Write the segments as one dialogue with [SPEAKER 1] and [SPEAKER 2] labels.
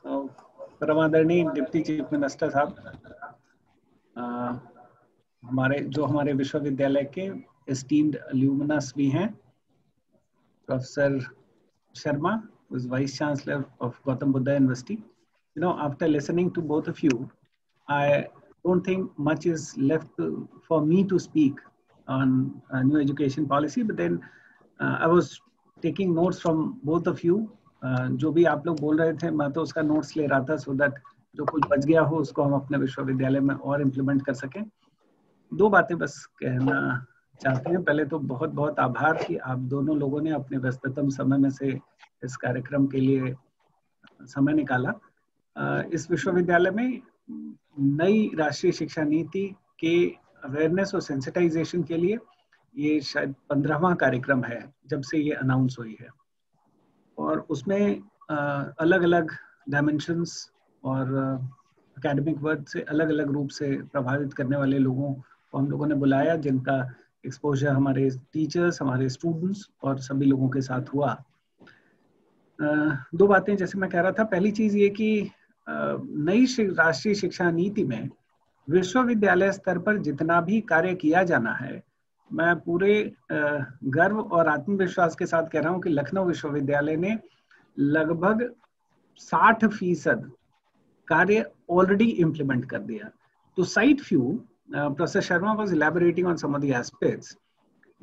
[SPEAKER 1] परमादरणीय deputy chief minister साहब, हमारे विश्वविद्यालय के एस्टीम्ड ल्यूमिनस भी हैं, professor Sharma, who is Vice Chancellor of Gautam Buddha University. You know, after listening to both of you, I don't think much is left for me to speak on new education policy, but then I was taking notes from both of you. जो भी आप लोग बोल रहे थे, मैं तो उसका नोट्स ले रहा था, so that जो कुछ बच गया हो उसको हम अपने विश्वविद्यालय में और इम्प्लीमेंट कर सकें। दो बातें बस कहना चाहते हैं। पहले तो बहुत बहुत आभार कि आप दोनों लोगों ने अपने व्यस्ततम समय में से इस कार्यक्रम के लिए समय निकाला। इस विश्वविद्यालय में नई राष्ट्रीय शिक्षा नीति के अवेयरनेस और सेंसिटाइजेशन के लिए ये शायद 15वां कार्यक्रम है जब से ये अनाउंस हुई है, और उसमें अलग अलग डायमेंशंस और एकेडमिक वर्क से अलग अलग रूप से प्रभावित करने वाले लोगों को हम लोगों ने बुलाया, जिनका एक्सपोजर हमारे टीचर्स, हमारे स्टूडेंट्स और सभी लोगों के साथ हुआ। दो बातें जैसे मैं कह रहा था, पहली चीज ये कि नई राष्ट्रीय शिक्षा नीति में विश्वविद्यालय स्तर पर जितना भी कार्य किया जाना है, मैं पूरे गर्व और आत्मविश्वास के साथ कह रहा हूँ कि लखनऊ विश्वविद्यालय ने लगभग 60% कार्य ऑलरेडी इम्प्लीमेंट कर दिया। तो cite few, professor Sharma was elaborating on some of the aspects,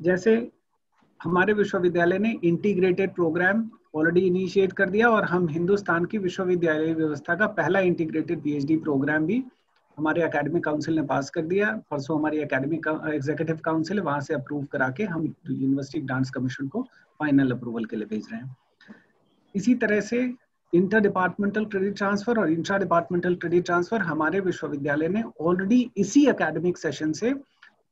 [SPEAKER 1] जैसे हमारे विश्वविद्यालय ने इंटीग्रेटेड प्रोग्राम ऑलरेडी इनिशिएट कर दिया, और हम हिंदुस्तान की विश्वविद्यालय व्यवस्था का पहला इंटीग्रेटेड पीएचडी प्रोग्राम भी हमारे एकेडमिक काउंसिल ने पास कर दिया। परसों हमारी एकेडमिक एग्जीक्यूटिव काउंसिल है, वहां से अप्रूव करा के हम यूनिवर्सिटी ग्रांट्स कमीशन को फाइनल अप्रूवल के लिए भेज रहे हैं। इसी तरह से इंटर डिपार्टमेंटल क्रेडिट ट्रांसफर और इंट्रा डिपार्टमेंटल क्रेडिट ट्रांसफर हमारे विश्वविद्यालय ने ऑलरेडी इसी एकेडमिक सेशन से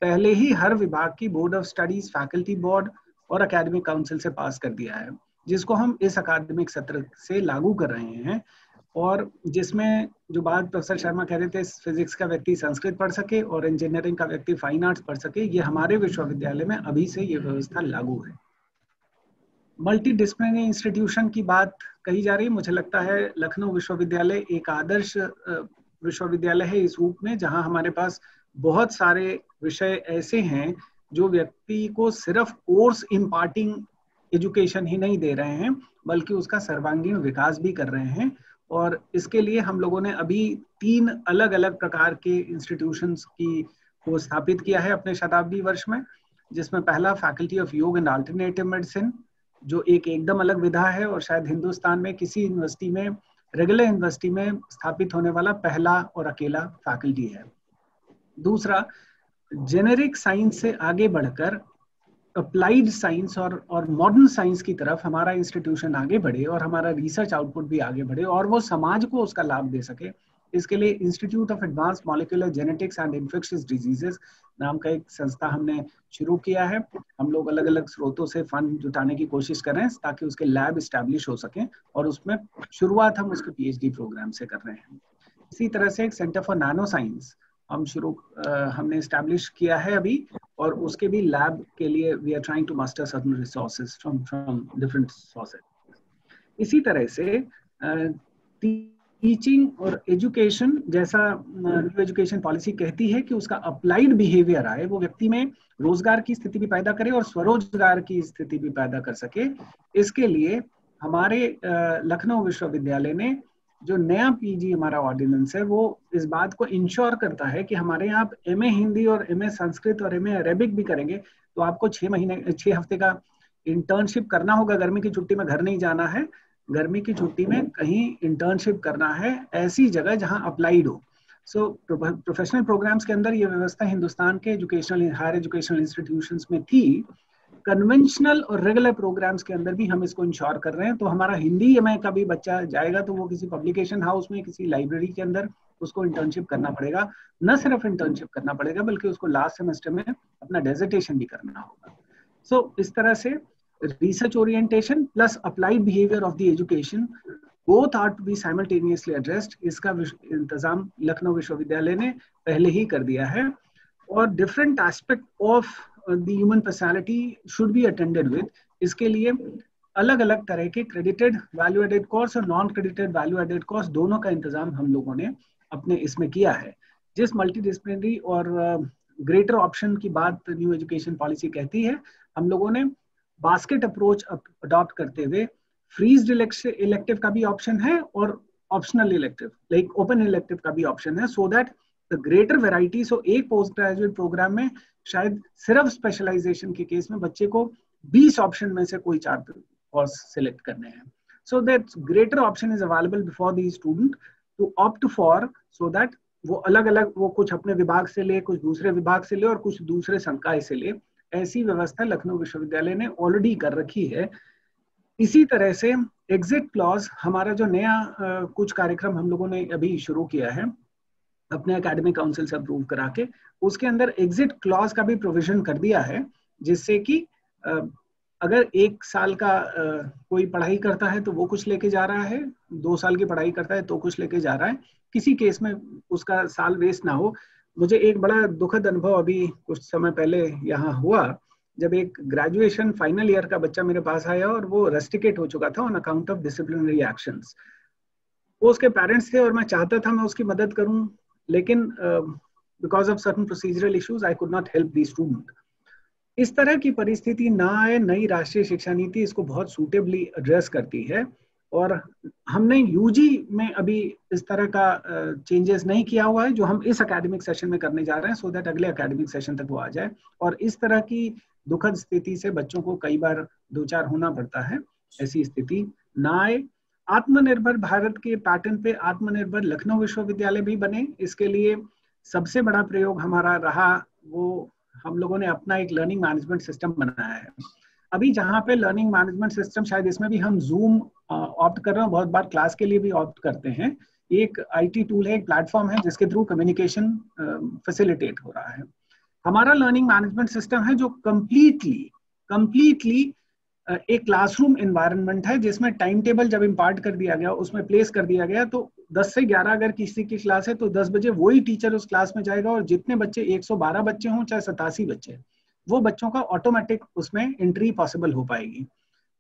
[SPEAKER 1] पहले ही हर विभाग की board of studies, faculty board और एकेडमिक काउंसिल से पास कर दिया है, जिसको हम इस अकादमिक सत्र से लागू कर रहे हैं। और जिसमें जो बात प्रोफेसर शर्मा कह रहे थे, फिजिक्स का व्यक्ति संस्कृत पढ़ सके और इंजीनियरिंग का व्यक्ति फाइन आर्ट्स पढ़ सके, ये हमारे विश्वविद्यालय में अभी से ये व्यवस्था लागू है। मल्टी डिसिप्लिनरी इंस्टीट्यूशन की बात कही जा रही है। मुझे लगता है लखनऊ विश्वविद्यालय एक आदर्श विश्वविद्यालय है इस रूप में, जहां हमारे पास बहुत सारे विषय ऐसे हैं जो व्यक्ति को सिर्फ कोर्स इम्पार्टिंग एजुकेशन ही नहीं दे रहे हैं, बल्कि उसका सर्वांगीण विकास भी कर रहे हैं। और इसके लिए हम लोगों ने अभी 3 अलग अलग प्रकार के इंस्टीट्यूशंस को स्थापित किया है अपने शताब्दी वर्ष में, जिसमें पहला फैकल्टी ऑफ योग एंड अल्टरनेटिव मेडिसिन, जो एक एकदम अलग विधा है और शायद हिंदुस्तान में किसी यूनिवर्सिटी में, रेगुलर यूनिवर्सिटी में स्थापित होने वाला पहला और अकेला फैकल्टी है। दूसरा, जेनेरिक साइंस से आगे बढ़कर अप्लाइड साइंस और मॉडर्न साइंस की तरफ हमारा इंस्टीट्यूशन आगे बढ़े और हमारा रिसर्च आउटपुट भी आगे बढ़े और वो समाज को उसका लाभ दे सके। इसके लिए institute of advance molecular genetics and infectious diseases नाम का एक संस्था हमने शुरू किया है। हम लोग अलग अलग स्रोतों से फंड जुटाने की कोशिश कर रहे हैं ताकि उसके लैब इस्टेब्लिश हो सके, और उसमें शुरुआत हम उसके पीएचडी प्रोग्राम से कर रहे हैं। इसी तरह से एक सेंटर फॉर नैनो साइंस हमने इस्टेब्लिश किया है अभी, और उसके भी लैब के लिए we are trying to master certain resources from different sources. इसी तरह से टीचिंग और एजुकेशन, जैसा न्यू एजुकेशन पॉलिसी कहती है कि उसका अप्लाइड बिहेवियर आए, वो व्यक्ति में रोजगार की स्थिति भी पैदा करे और स्वरोजगार की स्थिति भी पैदा कर सके। इसके लिए हमारे लखनऊ विश्वविद्यालय ने जो नया पीजी हमारा ऑर्डिनेंस है, वो इस बात को इंश्योर करता है कि हमारे यहाँ आप एमए हिंदी और एमए संस्कृत और एमए अरेबिक भी करेंगे तो आपको 6 हफ्ते का इंटर्नशिप करना होगा। गर्मी की छुट्टी में घर नहीं जाना है, गर्मी की छुट्टी में कहीं इंटर्नशिप करना है ऐसी जगह जहां अप्लाइड हो। सो प्रोफेशनल प्रोग्राम्स के अंदर ये व्यवस्था हिंदुस्तान के हायर एजुकेशनल इंस्टीट्यूशंस में थी। कन्वेंशनल और रेगुलर प्रोग्राम्स के अंदर भी हम इसको इंश्योर कर रहे हैं। तो हमारा हिंदी एमए का भी बच्चा जाएगा तो वो किसी पब्लिकेशन हाउस में, किसी लाइब्रेरी के अंदर उसको इंटर्नशिप करना पड़ेगा। न सिर्फ इंटर्नशिप करना पड़ेगा बल्कि उसको लास्ट सेमेस्टर में अपना डेजर्टेशन भी करना होगा। सो इस तरह से research orientation plus applied behavior of the education both are to be simultaneously addressed। इसका इंतजाम लखनऊ विश्वविद्यालय ने पहले ही कर दिया है। और different aspect of the human personality should be attended with। इसके लिए अलग अलग तरह के क्रेडिटेड वैल्यू एडेड कोर्स और non credited value added course दोनों का इंतजाम हम लोगों ने अपने इसमें किया है। जिस मल्टीडिसिप्लिनरी और ग्रेटर ऑप्शन की बात न्यू एजुकेशन पॉलिसी कहती है, हम लोगों ने बास्केट अप्रोच अडॉप्ट करते हुए फ्रीज्ड इलेक्टिव का भी ऑप्शन है और optional elective like open elective का भी ऑप्शन है, so that the greater variety. So एक पोस्ट ग्रेजुएट प्रोग्राम में शायद सिर्फ स्पेशलाइजेशन के केस में बच्चे को 20 ऑप्शन में से कोई 4 कोर्स सिलेक्ट करने हैं। So that greater option is available before the student to opt for, so that वो अलग अलग वो कुछ अपने विभाग से ले, कुछ दूसरे विभाग से ले और कुछ दूसरे संकाय से ले। ऐसी व्यवस्था लखनऊ विश्वविद्यालय ने ऑलरेडी कर रखी है। इसी तरह से एग्जिट क्लॉज हमारा जो नया कुछ कार्यक्रम हम लोगों ने अभी शुरू किया है अपने एकेडमिक काउंसिल से अप्रूव करा के, उसके अंदर एग्जिट क्लॉज का भी प्रोविजन कर दिया है, जिससे कि अगर 1 साल का कोई पढ़ाई करता है तो वो कुछ लेके जा रहा है, 2 साल की पढ़ाई करता है तो कुछ लेके जा रहा है, किसी केस में उसका साल वेस्ट ना हो। मुझे एक बड़ा दुखद अनुभव अभी कुछ समय पहले यहाँ हुआ, जब एक ग्रेजुएशन फाइनल ईयर का बच्चा मेरे पास आया और वो रस्टिकेट हो चुका था on account of disciplinary actions. वो उसके पेरेंट्स थे और मैं चाहता था मैं उसकी मदद करूं, लेकिन because of certain procedural issues I could not help the student. इस तरह की परिस्थिति ना आए, नई राष्ट्रीय शिक्षा नीति इसको बहुत सूटेबली एड्रेस करती है। और हमने यूजी में अभी इस तरह का चेंजेस नहीं किया हुआ है जो हम इस एकेडमिक सेशन में करने जा रहे हैं, सो दैट अगले एकेडमिक सेशन तक वो आ जाए और इस तरह की दुखद स्थिति से बच्चों को कई बार दो चार होना पड़ता है, ऐसी स्थिति ना आए। आत्मनिर्भर भारत के पैटर्न पे आत्मनिर्भर लखनऊ विश्वविद्यालय भी बने, इसके लिए सबसे बड़ा प्रयोग हमारा रहा वो हम लोगों ने अपना एक लर्निंग मैनेजमेंट सिस्टम बनाया है। अभी जहाँ पे लर्निंग मैनेजमेंट सिस्टम, शायद इसमें भी हम जूम ऑप्ट कर रहे हैं, बहुत बार क्लास के लिए भी ऑप्ट करते हैं। एक आईटी टूल है, एक प्लेटफॉर्म है जिसके थ्रू कम्युनिकेशन फैसिलिटेट हो रहा है। हमारा लर्निंग मैनेजमेंट सिस्टम है जो कंप्लीटली एक क्लासरूम एनवायरनमेंट है, जिसमें टाइम टेबल जब इम्पार्ट कर दिया गया, उसमें प्लेस कर दिया गया, तो 10 से 11 अगर किसी की क्लास है तो 10 बजे वही टीचर उस क्लास में जाएगा और जितने बच्चे 112 बच्चे हों चाहे 87 बच्चे, वो बच्चों का ऑटोमेटिक उसमें एंट्री पॉसिबल हो पाएगी।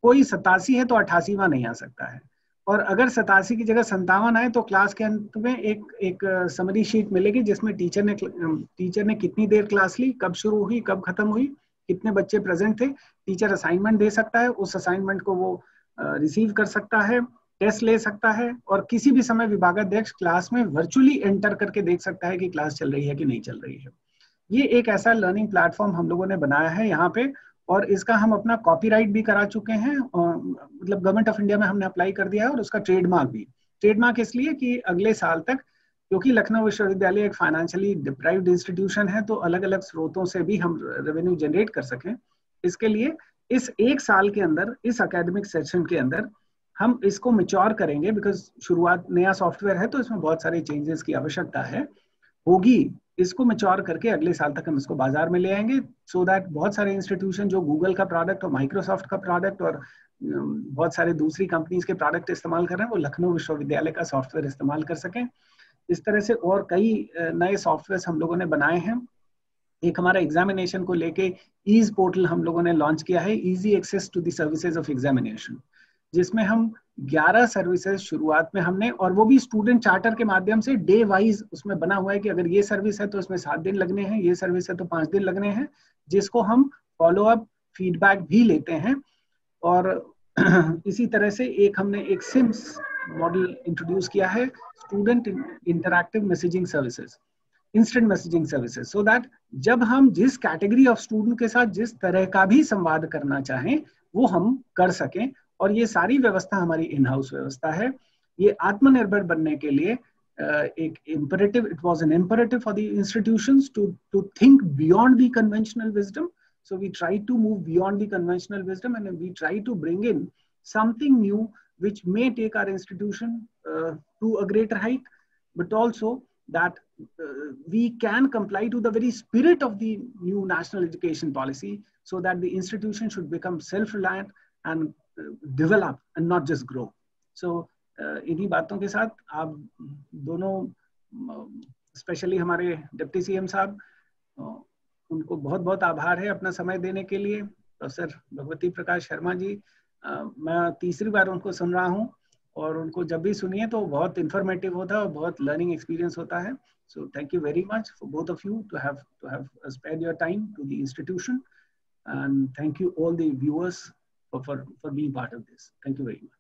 [SPEAKER 1] कोई 87 है तो 88वां नहीं आ सकता है, और अगर 87 की जगह 57 आए तो क्लास के अंत में एक समरी शीट मिलेगी जिसमें टीचर ने कितनी देर क्लास ली, कब शुरू हुई, कब खत्म हुई, कितने बच्चे प्रेजेंट थे। टीचर असाइनमेंट दे सकता है, उस असाइनमेंट को वो रिसीव कर सकता है, टेस्ट ले सकता है, और किसी भी समय विभागाध्यक्ष क्लास में वर्चुअली एंटर करके देख सकता है कि क्लास चल रही है कि नहीं चल रही है। ये एक ऐसा लर्निंग प्लेटफॉर्म हम लोगों ने बनाया है यहाँ पे, और इसका हम अपना कॉपीराइट भी करा चुके हैं, मतलब गवर्नमेंट ऑफ इंडिया में हमने अप्लाई कर दिया है, और उसका ट्रेडमार्क भी। ट्रेडमार्क इसलिए कि अगले साल तक, क्योंकि लखनऊ विश्वविद्यालय एक फाइनेंशियली डिप्राइव्ड इंस्टीट्यूशन है, तो अलग अलग स्रोतों से भी हम रेवेन्यू जनरेट कर सकें, इसके लिए इस 1 साल के अंदर, इस एकेडमिक सेशन के अंदर हम इसको मैच्योर करेंगे, बिकॉज शुरुआत नया सॉफ्टवेयर है तो इसमें बहुत सारे चेंजेस की आवश्यकता होगी। इसको मैच्योर करके अगले साल तक हम इसको बाजार में ले आएंगे, सो दैट बहुत सारे इंस्टीट्यूशन जो गूगल का प्रोडक्ट और माइक्रोसॉफ्ट का प्रोडक्ट और बहुत सारे दूसरी कंपनीज के प्रोडक्ट इस्तेमाल कर रहे हैं, वो लखनऊ विश्वविद्यालय का सॉफ्टवेयर इस्तेमाल कर सकें। इस तरह से और कई नए सॉफ्टवेयर हम लोगों ने बनाए हैं। एक हमारा एग्जामिनेशन को लेके ईज पोर्टल हम लोगों ने लॉन्च किया है, easy access to the services of examination, जिसमें हम 11 सर्विसेज शुरुआत में हमने, और वो भी स्टूडेंट चार्टर के माध्यम से डे वाइज उसमें बना हुआ है कि अगर ये सर्विस है तो इसमें 7 दिन लगने हैं, ये सर्विस है तो 5 दिन लगने हैं, जिसको हम फॉलो अप फीडबैक भी लेते हैं। और इसी तरह से हमने एक सिम्स मॉडल इंट्रोड्यूस किया है, student interactive messaging services, instant messaging services, so that जब हम जिस कैटेगरी ऑफ स्टूडेंट के साथ जिस तरह का भी संवाद करना चाहें वो हम कर सकें। और ये सारी व्यवस्था हमारी इन हाउस व्यवस्था है। ये आत्मनिर्भर बनने के लिए एक imperative, it was an imperative for the institutions to think beyond the conventional wisdom. So we try to move beyond the conventional wisdom, and we try to bring in something new which may take our institution to a greater height, but also that we can comply to the very spirit of the new national education policy, so that the institution should become self-reliant and develop and not just grow. So इन्हीं बातों के साथ आप दोनों, specially हमारे deputy CM साहब, उनको बहुत बहुत आभार है अपना समय देने के लिए। प्रोफेसर भगवती प्रकाश शर्मा जी, मैं तीसरी बार उनको सुन रहा हूँ, और उनको जब भी सुनिए तो बहुत इंफॉर्मेटिव होता है और बहुत लर्निंग एक्सपीरियंस होता है. So thank you very much for both of you to have spared your time to the institution, and thank you all the viewers for being part of this. Thank you very much.